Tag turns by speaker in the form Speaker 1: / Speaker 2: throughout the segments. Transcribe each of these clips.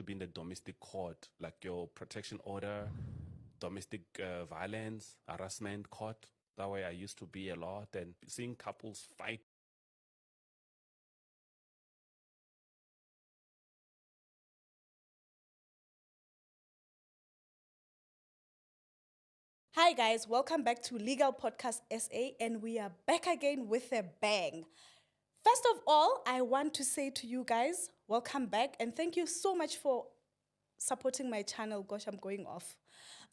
Speaker 1: be in the domestic court, like your protection order, domestic violence, harassment court. That way I used to be a lot, and seeing couples fight.
Speaker 2: Hi guys, welcome back to Legal Podcast SA, and we are back again with a bang. First of all, I want to say to you guys, welcome back, and thank you so much for supporting my channel. Gosh, I'm going off.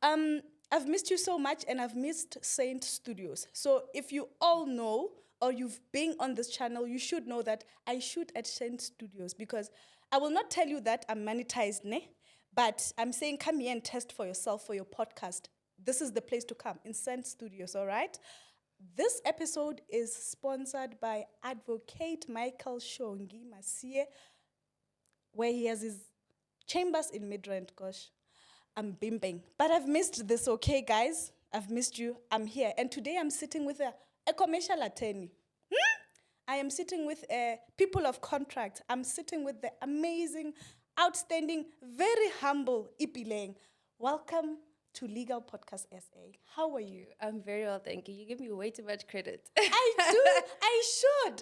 Speaker 2: I've missed you so much, and I've missed Saint Studios. So if you all know, or you've been on this channel, you should know that I shoot at Saint Studios, because I will not tell you that I'm monetized, ne? But I'm saying come here and test for yourself for your podcast. This is the place to come, in Saint Studios, all right? This episode is sponsored by Advocate Michael Shongi Masie, where he has his chambers in Midrand. Gosh, I'm bimbing. But I've missed this, okay, guys? I've missed you. I'm here. And today I'm sitting with a commercial attorney. I am sitting with people of contract. I'm sitting with the amazing, outstanding, very humble Ipeleng. Welcome to Legal Podcast SA. How are you?
Speaker 3: I'm very well, thank you. You give me way too much credit.
Speaker 2: I do.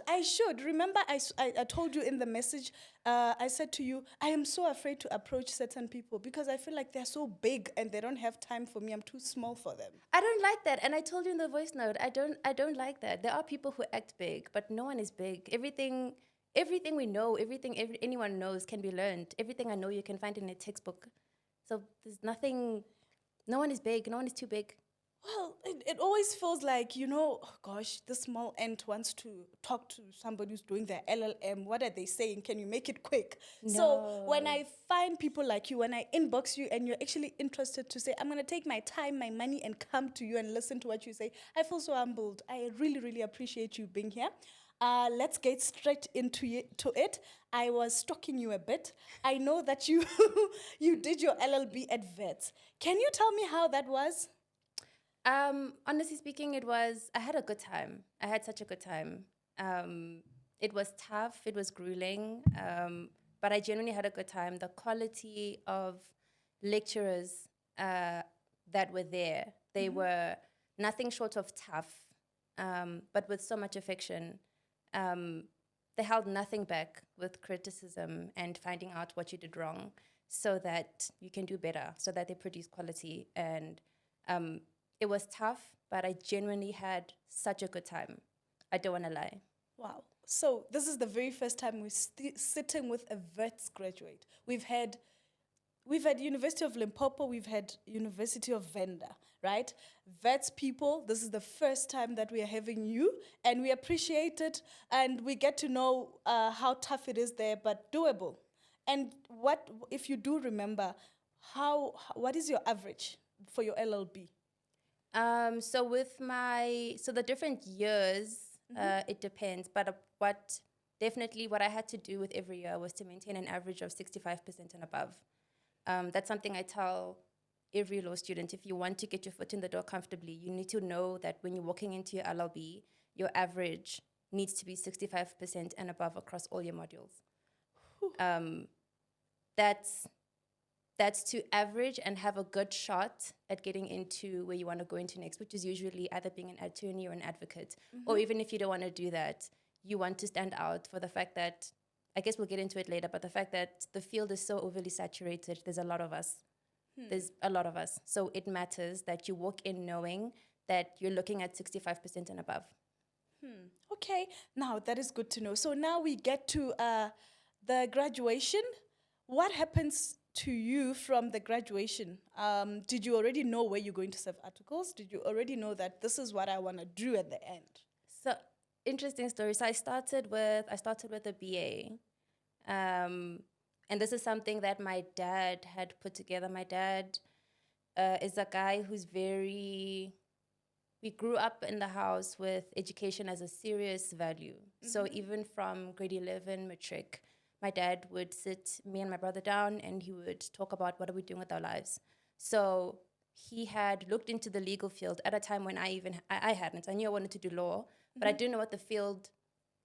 Speaker 2: I should. Remember, I told you in the message, I said to you, I am so afraid to approach certain people because I feel like they're so big and they don't have time for me. I'm too small for them.
Speaker 3: I don't like that, and I told you in the voice note, I don't like that. There are people who act big, but no one is big. Everything we know, anyone knows can be learned. Everything I know you can find in a textbook. So there's nothing. No one is big. No one is too big.
Speaker 2: Well, it always feels like, oh gosh, this small ant wants to talk to somebody who's doing their LLM. What are they saying? Can you make it quick?
Speaker 3: No.
Speaker 2: So when I find people like you, when I inbox you and you're actually interested to say, I'm going to take my time, my money, and come to you and listen to what you say, I feel so humbled. I really, really appreciate you being here. Let's get straight into it. I was stalking you a bit. I know that you you did your LLB at Wits. Can you tell me how that was?
Speaker 3: Honestly speaking, I had a good time. I had such a good time. It was tough. It was grueling. But I genuinely had a good time. The quality of lecturers that were there, they were nothing short of tough, but with so much affection. They held nothing back with criticism and finding out what you did wrong so that you can do better, so that they produce quality. And it was tough, but I genuinely had such a good time. I don't want to lie.
Speaker 2: Wow. So this is the very first time we're sitting with a Wits graduate. We've had University of Limpopo, we've had University of Venda, right? Wits people, this is the first time that we are having you, and we appreciate it, and we get to know how tough it is there, but doable. And what, if you do remember, what is your average for your LLB?
Speaker 3: So the different years, it depends. But what I had to do with every year was to maintain an average of 65% and above. That's something I tell every law student. If you want to get your foot in the door comfortably, you need to know that when you're walking into your LLB, your average needs to be 65% and above across all your modules. That's to average and have a good shot at getting into where you want to go into next, which is usually either being an attorney or an advocate. Or even if you don't want to do that, you want to stand out for the fact that, I guess we'll get into it later, but the fact that the field is so overly saturated, there's a lot of us. There's a lot of us. So it matters that you walk in knowing that you're looking at 65% and above.
Speaker 2: Okay, now that is good to know. So now we get to the graduation. What happens to you from the graduation? Did you already know where you're going to serve articles? Did you already know that this is what I want to do at the end?
Speaker 3: So, interesting story. So I started with a BA. And this is something that my dad had put together. My dad is a guy who's we grew up in the house with education as a serious value. So even from grade 11 matric, my dad would sit me and my brother down and he would talk about what are we doing with our lives. So he had looked into the legal field at a time when I hadn't. I knew I wanted to do law, but I didn't know what the field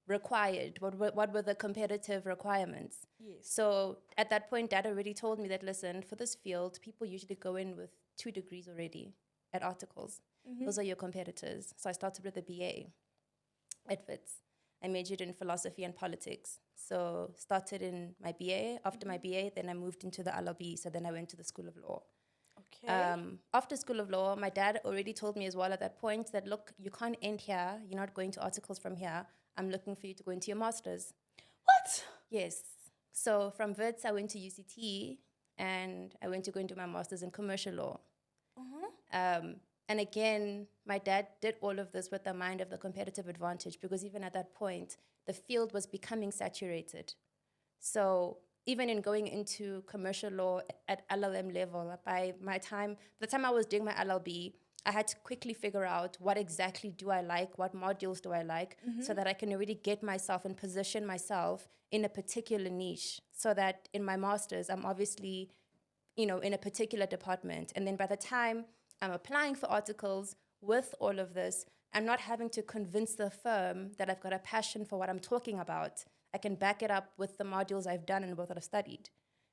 Speaker 3: required? What were the competitive requirements?
Speaker 2: Yes.
Speaker 3: So at that point, Dad already told me that, listen, for this field, people usually go in with 2 degrees already at articles. Those are your competitors. So I started with a BA at Wits. I majored in philosophy and politics. So started in my BA. After my BA, then I moved into the LLB. So then I went to the School of Law.
Speaker 2: Okay.
Speaker 3: After School of Law, my dad already told me as well at that point that, look, you can't end here. You're not going to articles from here. I'm looking for you to go into your master's.
Speaker 2: What?
Speaker 3: Yes. So from Wits, I went to UCT and I went to go into my master's in commercial law. And again, my dad did all of this with the mind of the competitive advantage, because even at that point, the field was becoming saturated. So even in going into commercial law at LLM level, by the time I was doing my LLB, I had to quickly figure out what exactly do I like, what modules do I like, so that I can already get myself and position myself in a particular niche, so that in my master's, I'm obviously, in a particular department. And then by the time I'm applying for articles with all of this, I'm not having to convince the firm that I've got a passion for what I'm talking about. I can back it up with the modules I've done and what I've studied.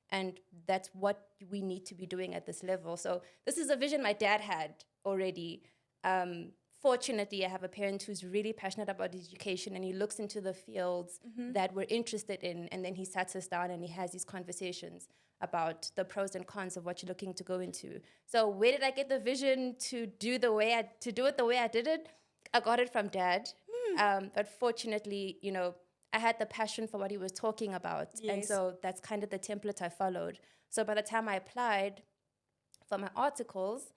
Speaker 3: And that's what we need to be doing at this level. So this is a vision my dad had already. Fortunately, I have a parent who's really passionate about education, and he looks into the fields that we're interested in, and then he sets us down and he has these conversations about the pros and cons of what you're looking to go into. So where did I get the vision to do it the way I did it? I got it from Dad. But fortunately, I had the passion for what he was talking about.
Speaker 2: Yes.
Speaker 3: And so that's kind of the template I followed. So by the time I applied for my articles,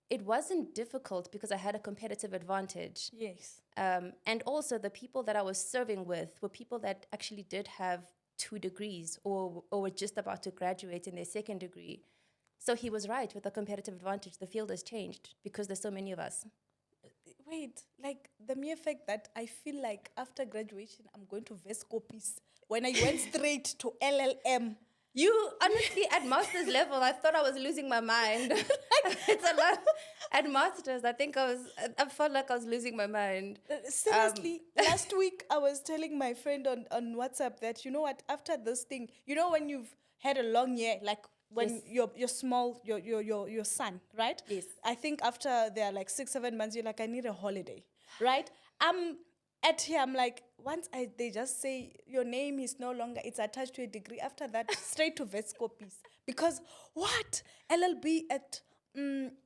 Speaker 3: it wasn't difficult because I had a competitive advantage.
Speaker 2: Yes.
Speaker 3: And also the people that I was serving with were people that actually did have 2 degrees or were just about to graduate in their 2nd degree. So he was right with the competitive advantage. The field has changed because there's so many of us.
Speaker 2: Wait, like the mere fact that I feel like after graduation, I'm going to Vescopis when I went straight to LLM.
Speaker 3: You, honestly, at master's level, I thought I was losing my mind. It's a lot. At master's, I felt like I was losing my mind.
Speaker 2: Seriously, last week I was telling my friend on WhatsApp that, you know what, after this thing, when you've had a long year, like when
Speaker 3: Yes.
Speaker 2: you're small, your son, right?
Speaker 3: Yes.
Speaker 2: I think after they're like 6-7 months, you're like, I need a holiday, right? I'm like, they just say your name is no longer, it's attached to a degree. After that, straight to Vescopis. Because what? LLB at,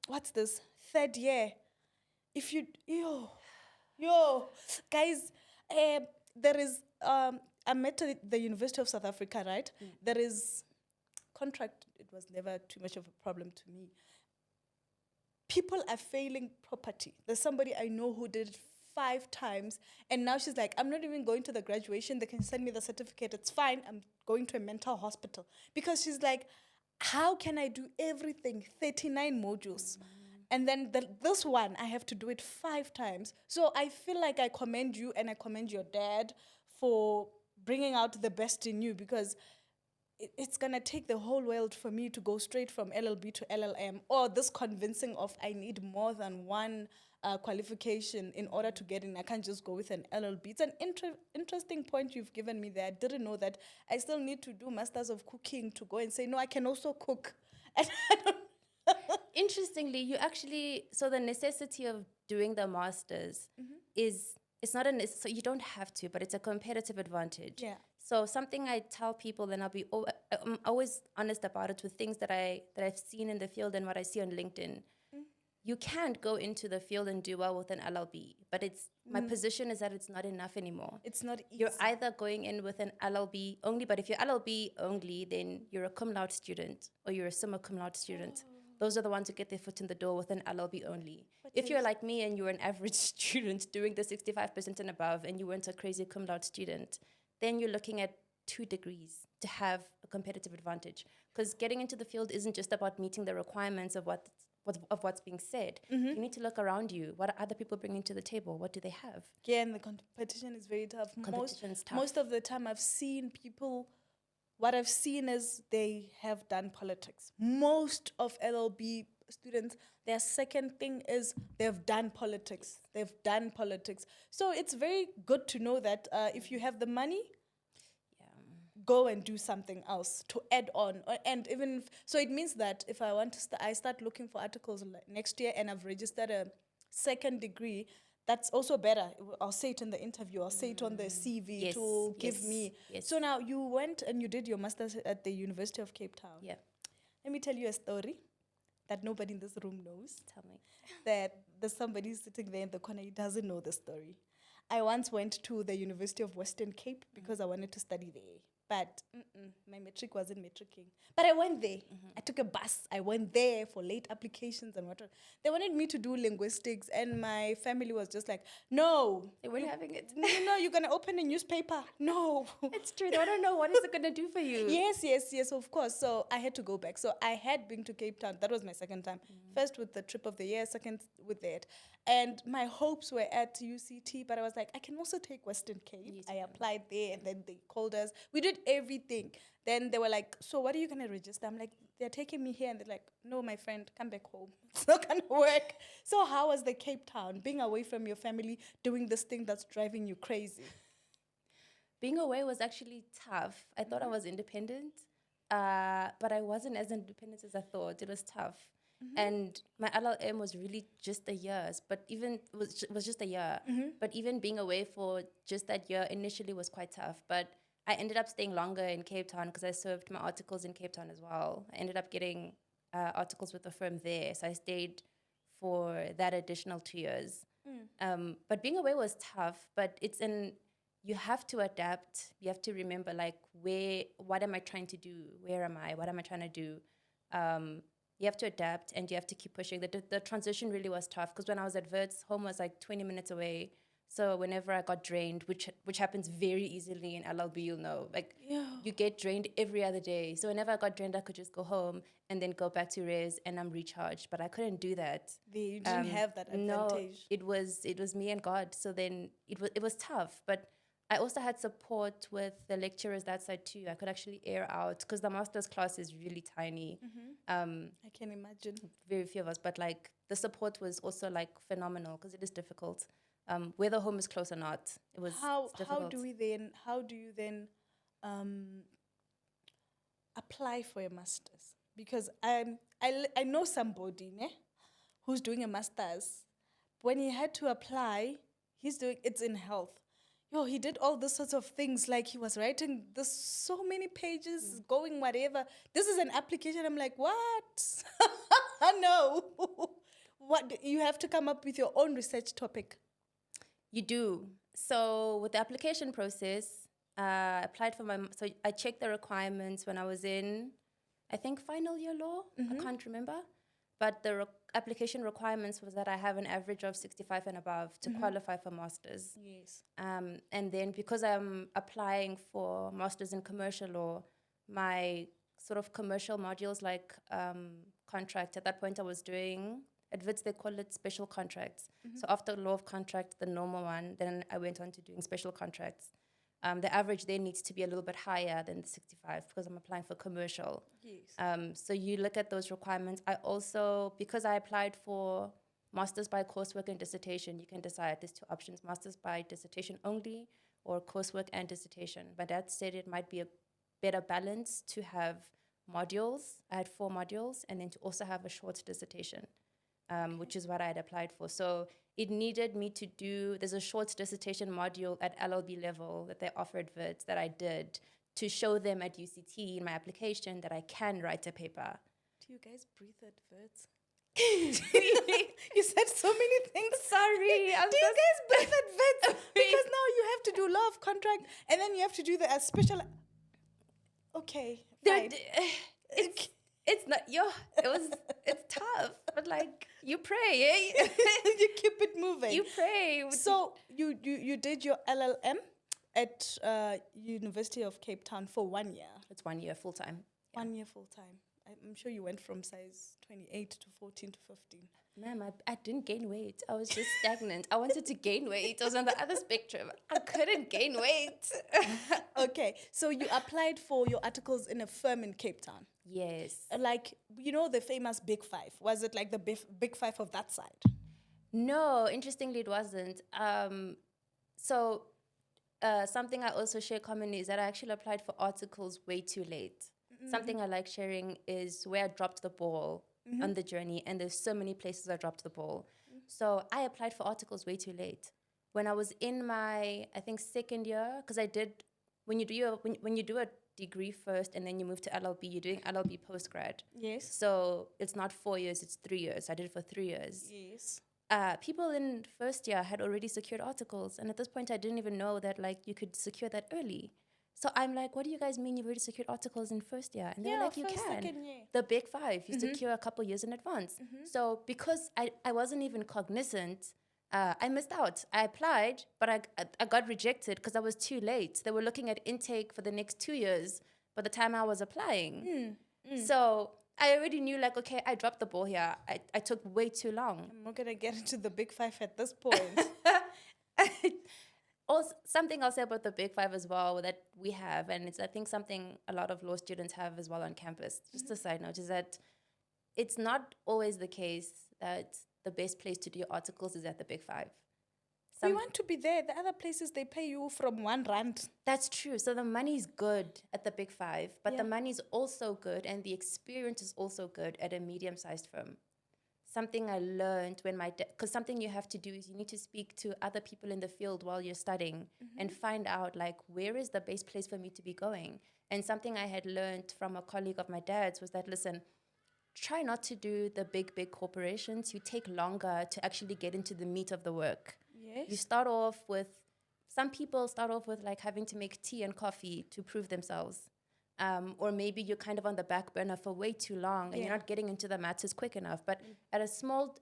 Speaker 2: what's this? 3rd year. If you, guys, there is, I'm at the University of South Africa, right? There is contract, it was never too much of a problem to me. People are failing property. There's somebody I know who did it 5 times, and now she's like, I'm not even going to the graduation. They can send me the certificate. It's fine. I'm going to a mental hospital. Because she's like, how can I do everything? 39 modules. And then this one, I have to do it 5 times. So I feel like I commend you and I commend your dad for bringing out the best in you, because it's going to take the whole world for me to go straight from LLB to LLM, or this convincing of I need more than one qualification in order to get in. I can't just go with an LLB. It's an interesting point you've given me there. I didn't know that I still need to do Masters of Cooking to go and say, no, I can also cook.
Speaker 3: Interestingly, so the necessity of doing the master's it's not so you don't have to, but it's a competitive advantage.
Speaker 2: Yeah.
Speaker 3: So something I tell people, and I'm always honest about it with things that I've seen in the field and what I see on LinkedIn. You can't go into the field and do well with an LLB, but my position is that it's not enough anymore.
Speaker 2: It's not easy.
Speaker 3: You're either going in with an LLB only, but if you're LLB only, then you're a cum laude student or you're a summa cum laude student. Those are the ones who get their foot in the door with an LLB only. But if you're like me and you're an average student doing the 65% and above, and you weren't a crazy cum laude student, then you're looking at 2 degrees to have a competitive advantage. Because getting into the field isn't just about meeting the requirements of what's being said. You need to look around you. What are other people bringing to the table? What do they have?
Speaker 2: Yeah, and the competition is very tough.
Speaker 3: Competition's tough.
Speaker 2: Most of the time I've seen people, what I've seen is they have done politics. Most of LLB students, their second thing is they've done politics. They've done politics. So it's very good to know that if you have the money, go and do something else to add on. And even so, it means that if I want to, I start looking for articles next year, and I've registered a second degree. That's also better. I'll say it in the interview. I'll say it on the CV
Speaker 3: Yes,
Speaker 2: to give
Speaker 3: yes,
Speaker 2: me.
Speaker 3: yes.
Speaker 2: So now you went and you did your master's at the University of Cape Town.
Speaker 3: Yeah.
Speaker 2: Let me tell you a story that nobody in this room knows.
Speaker 3: Tell me.
Speaker 2: That there's somebody sitting there in the corner, he doesn't know the story. I once went to the University of Western Cape because I wanted to study there. But my metric wasn't metricing. But I went there. I took a bus. I went there for late applications and whatever. They wanted me to do linguistics, and my family was just like, no.
Speaker 3: They weren't having it.
Speaker 2: No, you're going to open a newspaper. No.
Speaker 3: It's true. They don't know what is it going to do for you.
Speaker 2: Yes, of course. So I had to go back. So I had been to Cape Town. That was my second time. First with the trip of the year, second with that. And my hopes were at UCT, but I was like, I can also take Western Cape. I applied there, and then they called us. We did everything. Then they were like, so what are you going to register? I'm like, they're taking me here. And they're like, no, my friend, come back home. It's not going to work. So how was the Cape Town, being away from your family, doing this thing that's driving you crazy?
Speaker 3: Being away was actually tough. I thought I was independent, but I wasn't as independent as I thought. It was tough. And my LLM was really just a year, but even was just a year. But even being away for just that year initially was quite tough. But I ended up staying longer in Cape Town because I served my articles in Cape Town as well. I ended up getting articles with the firm there, so I stayed for that additional 2 years. But being away was tough. But you have to adapt. You have to remember, like, what am I trying to do? Where am I? What am I trying to do? You have to adapt, and you have to keep pushing. The transition really was tough because when I was at Wits, home was like 20 minutes away. So whenever I got drained, which happens very easily in LLB, you'll know, like you get drained every other day. So whenever I got drained, I could just go home and then go back to res, and I'm recharged. But I couldn't do that.
Speaker 2: You didn't have that advantage.
Speaker 3: No, it was me and God. So then it was tough, but I also had support with the lecturers that side too. I could actually air out because the master's class is really tiny.
Speaker 2: I can imagine.
Speaker 3: Very few of us, but like the support was also like phenomenal because it is difficult. Whether home is close or not, it was difficult.
Speaker 2: How do you then apply for a master's? Because I know somebody who's doing a master's. When he had to apply, it's in health. He did all these sorts of things. Like he was writing this so many pages, going whatever. This is an application. I'm like, what? No. What? You have to come up with your own research topic.
Speaker 3: You do. So with the application process, I applied for so I checked the requirements when I was in, I think, final year law. I can't remember. But the application requirements was that I have an average of 65 and above to qualify for masters.
Speaker 2: Yes.
Speaker 3: And then because I'm applying for masters in commercial law, my sort of commercial modules like contract, at that point I was doing, at Wits they call it special contracts. So after law of contract, the normal one, then I went on to doing special contracts. The average there needs to be a little bit higher than the 65 because I'm applying for commercial.
Speaker 2: Yes.
Speaker 3: So you look at those requirements. I also, because I applied for masters by coursework and dissertation, you can decide there's two options, masters by dissertation only or coursework and dissertation. But that said, it might be a better balance to have modules. I had 4 modules and then to also have a short dissertation, which is what I had applied for. So it needed me to do, there's a short dissertation module at LLB level that they offered Wits that I did to show them at UCT in my application that I can write a paper.
Speaker 2: Do you guys breathe at Wits? You said so many things.
Speaker 3: Sorry.
Speaker 2: Do you guys breathe at Wits? Because now you have to do law of contract and then you have to do the special. Okay, fine.
Speaker 3: It's not it's tough, but like you pray, eh?
Speaker 2: You keep it moving.
Speaker 3: You pray.
Speaker 2: So you did your LLM at University of Cape Town for 1 year.
Speaker 3: It's 1 year full time.
Speaker 2: 1 year full time. I'm sure you went from size 28 to 14 to 15.
Speaker 3: Ma'am, I didn't gain weight. I was just stagnant. I wanted to gain weight. I was on the other spectrum. I couldn't gain weight.
Speaker 2: Okay, so you applied for your articles in a firm in Cape Town.
Speaker 3: Yes.
Speaker 2: Like, you know, the famous Big Five. Was it like the Big Five of that side?
Speaker 3: No, interestingly, it wasn't. Something I also share commonly is that I actually applied for articles way too late. Something I like sharing is where I dropped the ball on the journey, and there's so many places I dropped the ball. So I applied for articles way too late. When I was in my, I think, second year, because I did, when you do a degree first and then you move to LLB, you're doing LLB postgrad.
Speaker 2: Yes.
Speaker 3: So it's not 4 years, it's 3 years. I did it for 3 years.
Speaker 2: Yes.
Speaker 3: People in first year had already secured articles. And at this point, I didn't even know that like you could secure that early. So I'm like, what do you guys mean you've already secured articles in first year? And they're like, you
Speaker 2: first,
Speaker 3: can.
Speaker 2: second year.
Speaker 3: The Big Five, you secure a couple years in advance. So because I wasn't even cognizant, I missed out. I applied, but I got rejected because I was too late. They were looking at intake for the next 2 years by the time I was applying. So I already knew, like, okay, I dropped the ball here. I took way too long.
Speaker 2: I'm not going to get into the Big Five at this point.
Speaker 3: Also, something I'll say about the Big Five as well that we have, and it's I think something a lot of law students have as well on campus, just a side note, is that it's not always the case that the best place to do your articles is at the Big Five.
Speaker 2: We want to be there. The other places, they pay you from R1.
Speaker 3: That's true. So the money's good at the Big Five, but the money's also good and the experience is also good at a medium-sized firm. Something I learned when because something you have to do is you need to speak to other people in the field while you're studying and find out, like, where is the best place for me to be going? And something I had learned from a colleague of my dad's was that, listen, try not to do the big corporations. You take longer to actually get into the meat of the work.
Speaker 2: Yes.
Speaker 3: You some people start off with like having to make tea and coffee to prove themselves. Or maybe you're kind of on the back burner for way too long and you're not getting into the matters quick enough. But at a small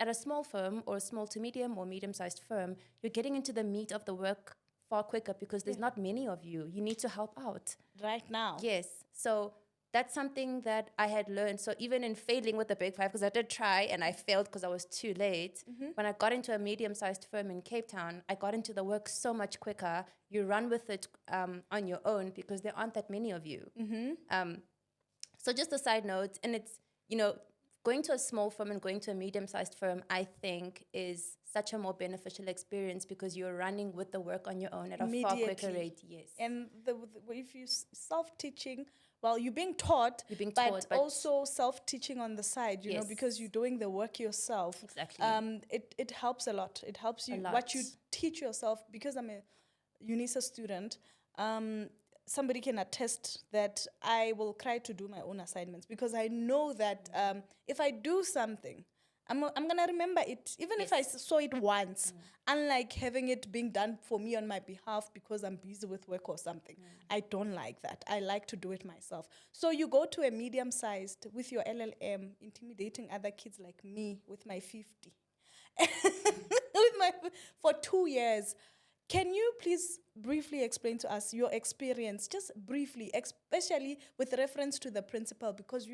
Speaker 3: firm or a small to medium or medium-sized firm, you're getting into the meat of the work far quicker because there's not many of you. You need to help out.
Speaker 2: Right now.
Speaker 3: Yes. So that's something that I had learned. So even in failing with the Big Five, because I did try and I failed because I was too late, when I got into a medium-sized firm in Cape Town, I got into the work so much quicker. You run with it on your own because there aren't that many of you. So just a side note, and it's, going to a small firm and going to a medium-sized firm, I think, is such a more beneficial experience because you're running with the work on your own at a far quicker rate. Yes.
Speaker 2: And if you're self-teaching, well, you're being taught, but also self-teaching on the side, you know, because you're doing the work yourself.
Speaker 3: Exactly.
Speaker 2: It helps a lot. It helps you, what you teach yourself, because I'm a UNISA student, somebody can attest that I will try to do my own assignments because I know that if I do something, I'm going to remember it, even if I saw it once, unlike having it being done for me on my behalf because I'm busy with work or something. I don't like that. I like to do it myself. So you go to a medium-sized with your LLM, intimidating other kids like me with my 50, for 2 years. Can you please briefly explain to us your experience, just briefly, especially with reference to the principal, because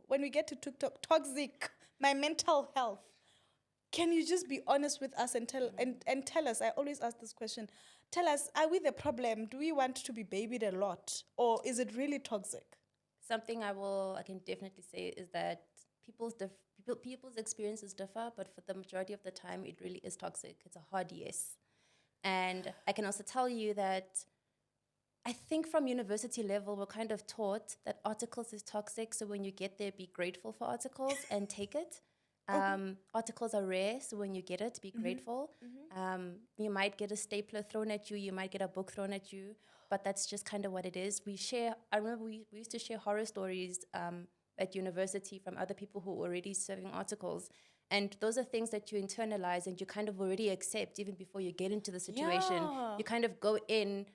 Speaker 2: when we get to TikTok, toxic, my mental health. Can you just be honest with us and tell us, I always ask this question, tell us, are we the problem? Do we want to be babied a lot? Or is it really toxic?
Speaker 3: Something I can definitely say is that people's experiences differ, but for the majority of the time, it really is toxic. It's a hard yes. And I can also tell you that I think from university level, we're kind of taught that articles is toxic. So when you get there, be grateful for articles and take it. Articles are rare. So when you get it, be grateful. You might get a stapler thrown at you. You might get a book thrown at you. But that's just kind of what it is. I remember we used to share horror stories at university from other people who were already serving articles. And those are things that you internalize and you kind of already accept even before you get into the situation. Yeah. You kind of go in,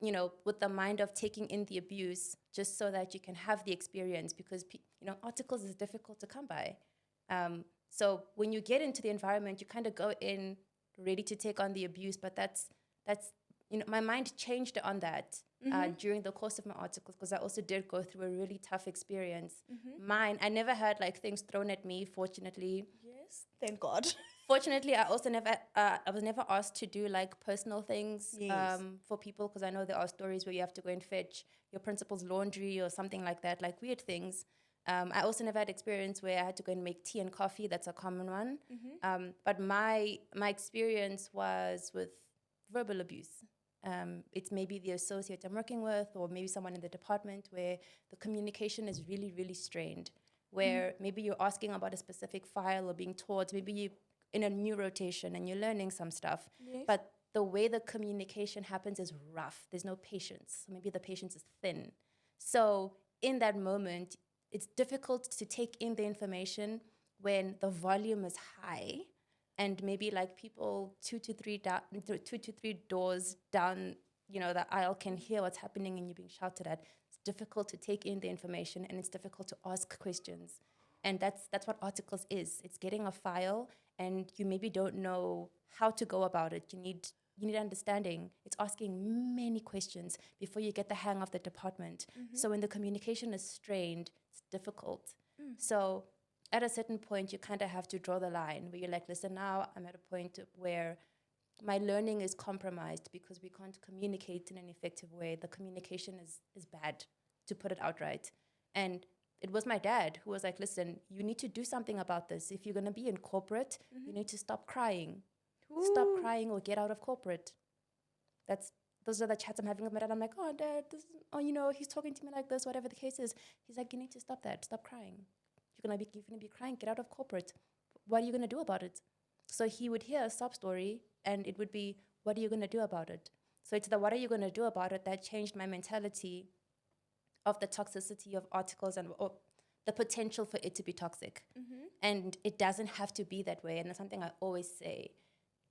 Speaker 3: with the mind of taking in the abuse just so that you can have the experience because, articles is difficult to come by. So when you get into the environment, you kind of go in ready to take on the abuse. But that's my mind changed on that during the course of my articles because I also did go through a really tough experience. I never had things thrown at me, fortunately.
Speaker 2: Yes, thank God.
Speaker 3: Fortunately, I also I was never asked to do personal things for people because I know there are stories where you have to go and fetch your principal's laundry or something like that, weird things. I also never had experience where I had to go and make tea and coffee. That's a common one. But my experience was with verbal abuse. It's maybe the associate I'm working with, or maybe someone in the department where the communication is really, really strained, where maybe you're asking about a specific file or being taught, maybe you in a new rotation and you're learning some stuff, but the way the communication happens is rough. There's no patience. Maybe the patience is thin. So in that moment, it's difficult to take in the information when the volume is high and maybe like people two to three doors down, the aisle can hear what's happening and you're being shouted at. It's difficult to take in the information and it's difficult to ask questions. And that's what articles is. It's getting a file and you maybe don't know how to go about it. You need understanding. It's asking many questions before you get the hang of the department. So when the communication is strained, it's difficult. So at a certain point, you kind of have to draw the line where you're like, listen, now I'm at a point where my learning is compromised because we can't communicate in an effective way. The communication is bad, to put it outright. And it was my dad who was like, listen, you need to do something about this. If you're going to be in corporate, you need to stop crying. Stop crying or get out of corporate. Those are the chats I'm having with my dad. I'm like, oh, Dad, he's talking to me like this, whatever the case is. He's like, you need to stop that. Stop crying. You're gonna be crying. Get out of corporate. What are you gonna do about it? So he would hear a sob story, and it would be, what are you gonna do about it? So it's the what are you gonna do about it that changed my mentality of the toxicity of articles and the potential for it to be toxic. And it doesn't have to be that way. And that's something I always say.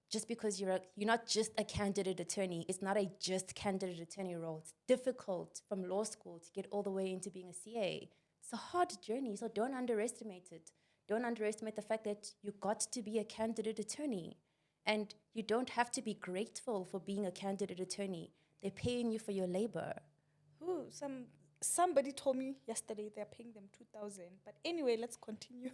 Speaker 3: Just because you're not just a candidate attorney, it's not a just candidate attorney role. It's difficult from law school to get all the way into being a CA. It's a hard journey, so don't underestimate it. Don't underestimate the fact that you got to be a candidate attorney. And you don't have to be grateful for being a candidate attorney. They're paying you for your labor.
Speaker 2: Ooh, somebody told me yesterday they're paying them 2,000. But anyway, let's continue.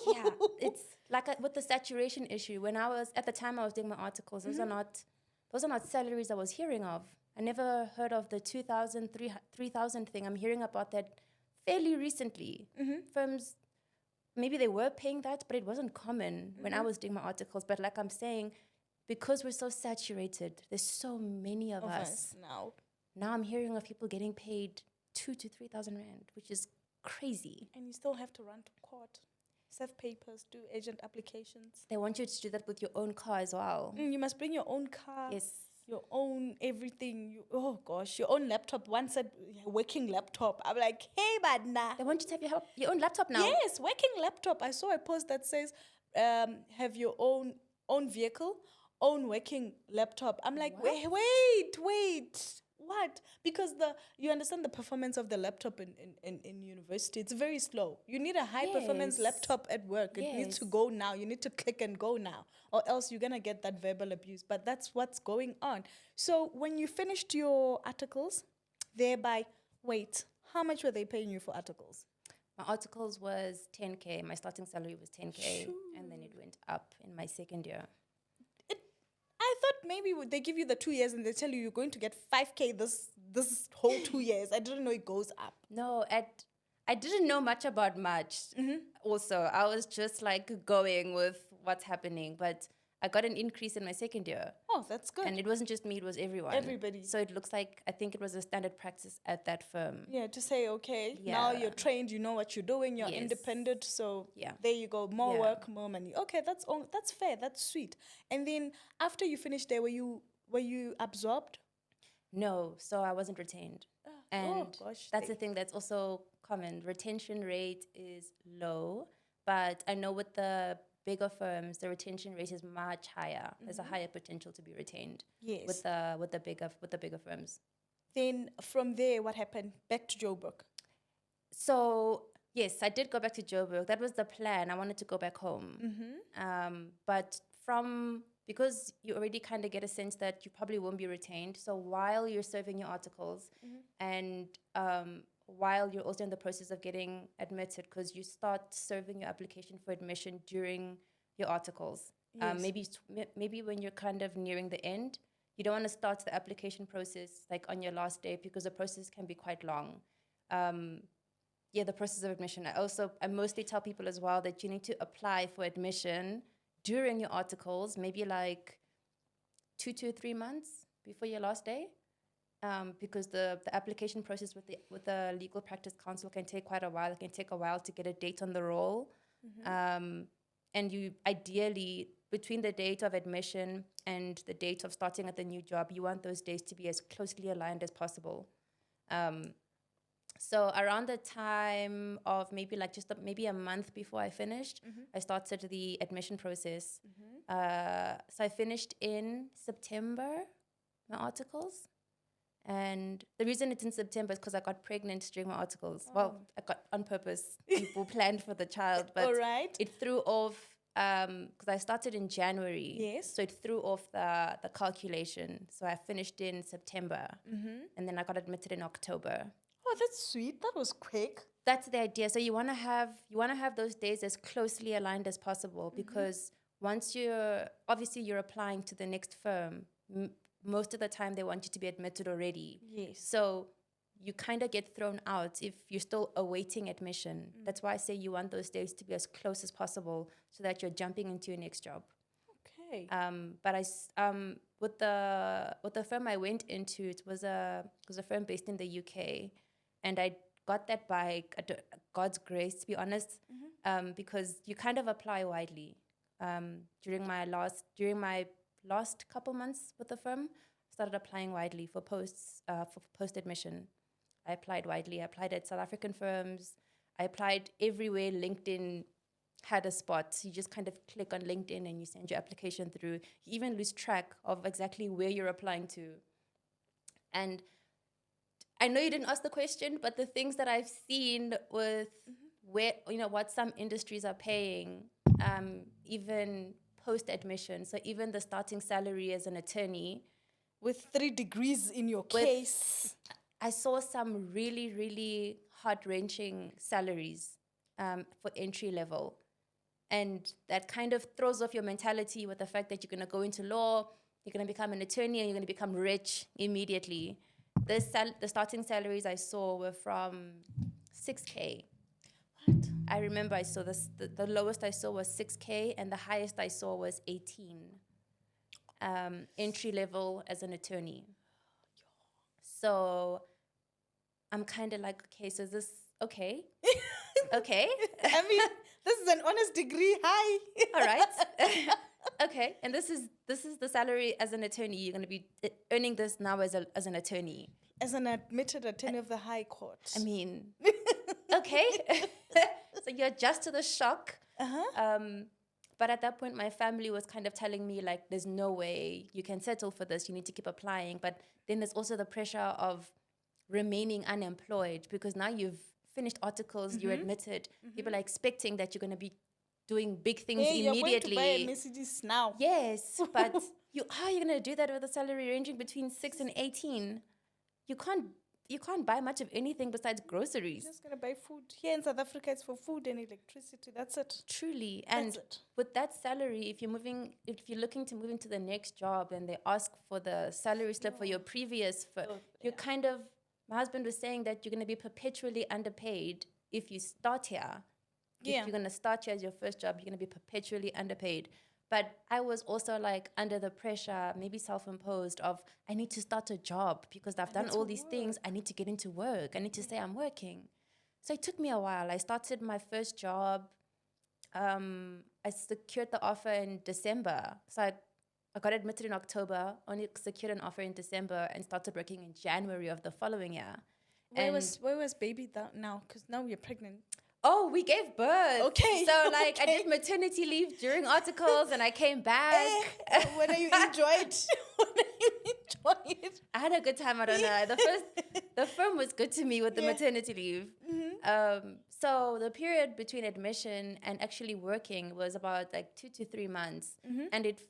Speaker 3: Yeah, it's like with the saturation issue. When at the time I was doing my articles, those are not salaries I was hearing of. I never heard of the 2,000, 3,000 thing. I'm hearing about that fairly recently. Firms, maybe they were paying that, but it wasn't common when I was doing my articles. But like I'm saying, because we're so saturated, there's so many of us
Speaker 2: now.
Speaker 3: Now I'm hearing of people getting paid 2,000 to 3,000 rand, which is crazy.
Speaker 2: And you still have to run to court, serve papers, do agent applications.
Speaker 3: They want you to do that with your own car as well.
Speaker 2: You must bring your own car.
Speaker 3: Yes.
Speaker 2: Your own everything. Your own laptop. One said working laptop. I'm like, hey, badna.
Speaker 3: They want you to have your own laptop now.
Speaker 2: Yes, working laptop. I saw a post that says, have your own vehicle, own working laptop. I'm like,
Speaker 3: What?
Speaker 2: wait. What? Because you understand the performance of the laptop in university. It's very slow. You need a high performance laptop at work. It needs to go now. You need to click and go now, or else you're gonna get that verbal abuse. But that's what's going on. So when you finished your articles, how much were they paying you for articles?
Speaker 3: My articles was 10K. My starting salary was 10K, and then it went up in my second year.
Speaker 2: I thought maybe they give you the 2 years and they tell you you're going to get 5K this whole 2 years. I didn't know it goes up.
Speaker 3: No, I didn't know much about much. Also, I was just like going with what's happening. But I got an increase in my second year.
Speaker 2: Oh, that's good.
Speaker 3: And it wasn't just me, it was everyone.
Speaker 2: Everybody.
Speaker 3: So it looks like, I think it was a standard practice at that firm.
Speaker 2: Yeah, to say, okay, now you're trained, you know what you're doing, you're independent, so there you go, more work, more money. Okay, that's fair, that's sweet. And then after you finished there, were you absorbed?
Speaker 3: No, so I wasn't retained. That's the thing that's also common. Retention rate is low, but I know with the bigger firms, the retention rate is much higher. There's a higher potential to be retained.
Speaker 2: Yes.
Speaker 3: With the bigger firms.
Speaker 2: Then from there, what happened? Back to Joburg.
Speaker 3: So yes, I did go back to Joburg. That was the plan. I wanted to go back home. But because you already kind of get a sense that you probably won't be retained. So while you're serving your articles and while you're also in the process of getting admitted, because you start serving your application for admission during your articles. Maybe when you're kind of nearing the end, you don't want to start the application process like on your last day because the process can be quite long. the process of admission. I mostly tell people as well that you need to apply for admission during your articles, maybe like 2 to 3 months before your last day, because the application process with the legal practice council can take quite a while. It can take a while to get a date on the roll. And you ideally, between the date of admission and the date of starting at the new job, you want those days to be as closely aligned as possible. So around the time of maybe maybe a month before I finished, I started the admission process. So I finished in September, my articles. And the reason it's in September is because I got pregnant during my articles. Well, I got on purpose. People planned for the child, but it threw off, because I started in January.
Speaker 2: Yes.
Speaker 3: So it threw off the calculation. So I finished in September, and then I got admitted in October.
Speaker 2: Oh, that's sweet. That was quick.
Speaker 3: That's the idea. So you want to have those days as closely aligned as possible, because once you're applying to the next firm, most of the time they want you to be admitted already.
Speaker 2: Yes.
Speaker 3: So you kind of get thrown out if you're still awaiting admission. That's why I say you want those days to be as close as possible so that you're jumping into your next job.
Speaker 2: Okay.
Speaker 3: But with the firm I went into, it was a firm based in the UK, and I got that by God's grace, to be honest, because you kind of apply widely. During my last couple months with the firm, started applying widely for post admission. I applied widely. I applied at South African firms. I applied everywhere LinkedIn had a spot. You just kind of click on LinkedIn and you send your application through. You even lose track of exactly where you're applying to. And I know you didn't ask the question, but the things that I've seen with what some industries are paying, even post-admission, so even the starting salary as an attorney.
Speaker 2: With 3 degrees in your case.
Speaker 3: I saw some really, really heart-wrenching salaries for entry level. And that kind of throws off your mentality with the fact that you're going to go into law, you're going to become an attorney, and you're going to become rich immediately. The starting salaries I saw were from 6K.
Speaker 2: What?
Speaker 3: I remember I saw this. The lowest I saw was 6K, and the highest I saw was 18. Entry level as an attorney. So I'm kind of like, okay, so is this okay? Okay.
Speaker 2: I mean, this is an honest degree. Hi.
Speaker 3: All right. Okay. And this is the salary as an attorney. You're going to be earning this now as an attorney.
Speaker 2: As an admitted attorney of the High Court.
Speaker 3: I mean, okay. So you adjust to the shock. But at that point, my family was kind of telling me, like, there's no way you can settle for this. You need to keep applying. But then there's also the pressure of remaining unemployed, because now you've finished articles, you're admitted. People are expecting that you're going to be doing big things immediately.
Speaker 2: You're going to buy a Mercedes now.
Speaker 3: Yes, but how are you going to do that with a salary ranging between 6 and 18? You can't buy much of anything besides groceries.
Speaker 2: You're just going to buy food. Here in South Africa, it's for food and electricity. That's it.
Speaker 3: Truly. And with that salary, if you're looking to move into the next job and they ask for the salary slip for your previous, my husband was saying that you're going to be perpetually underpaid if you start here. If you're going to start here as your first job, you're going to be perpetually underpaid. But I was also like under the pressure, maybe self-imposed, of I need to start a job because I've done all these things. I need to get into work. I need to say I'm working. So it took me a while. I started my first job. I secured the offer in December. So I got admitted in October, only secured an offer in December, and started working in January of the following year.
Speaker 2: Where was baby now? Because now you're pregnant.
Speaker 3: Oh, we gave birth.
Speaker 2: Okay.
Speaker 3: So, like, I did maternity leave during articles, and I came back.
Speaker 2: When are you enjoyed?
Speaker 3: I had a good time. I don't know. The firm was good to me with the maternity leave. So the period between admission and actually working was about like 2 to 3 months. And it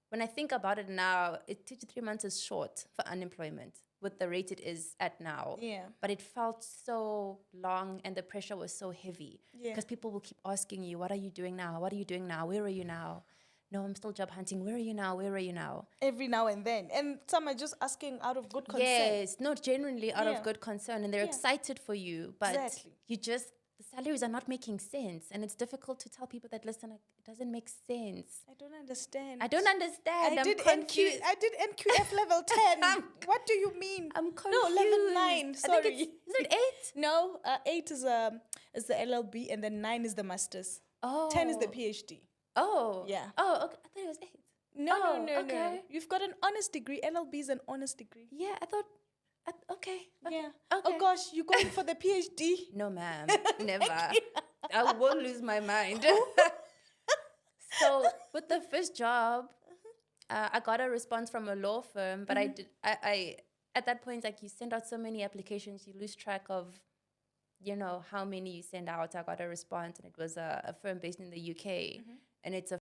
Speaker 3: when I think about it now, 2 to 3 months is short for unemployment with the rate it is at now.
Speaker 2: Yeah.
Speaker 3: But it felt so long and the pressure was so heavy because people will keep asking you, what are you doing now? What are you doing now? Where are you now? no, I'm still job hunting. Where are you now? Where are you now?
Speaker 2: Every now and then. And some are just asking out of good concern.
Speaker 3: Yes, not genuinely out
Speaker 2: Yeah.
Speaker 3: of good concern, and they're
Speaker 2: Yeah.
Speaker 3: excited for you, but
Speaker 2: Exactly.
Speaker 3: the salaries are not making sense, and it's difficult to tell people that, listen, it doesn't make sense.
Speaker 2: I don't understand.
Speaker 3: I don't understand.
Speaker 2: I
Speaker 3: I'm
Speaker 2: did
Speaker 3: confused.
Speaker 2: I did NQF level 10. What do you mean?
Speaker 3: I'm
Speaker 2: No,
Speaker 3: confused.
Speaker 2: level 9.
Speaker 3: I think
Speaker 2: Sorry.
Speaker 3: is it 8?
Speaker 2: No, 8 is the LLB, and then 9 is the masters.
Speaker 3: Oh.
Speaker 2: 10 is the PhD.
Speaker 3: Oh.
Speaker 2: Yeah.
Speaker 3: Oh, okay. I thought it was 8.
Speaker 2: No,
Speaker 3: Oh,
Speaker 2: no.
Speaker 3: okay.
Speaker 2: You've got an honest degree. LLB is an honest degree.
Speaker 3: Yeah, I thought. Okay.
Speaker 2: Yeah.
Speaker 3: Okay.
Speaker 2: Oh gosh, you're going for the PhD?
Speaker 3: No, ma'am. Never. I will lose my mind. So with the first job, I got a response from a law firm, but I at that point, like, you send out so many applications, you lose track of, how many you send out. I got a response, and it was a firm based in the UK, and it's a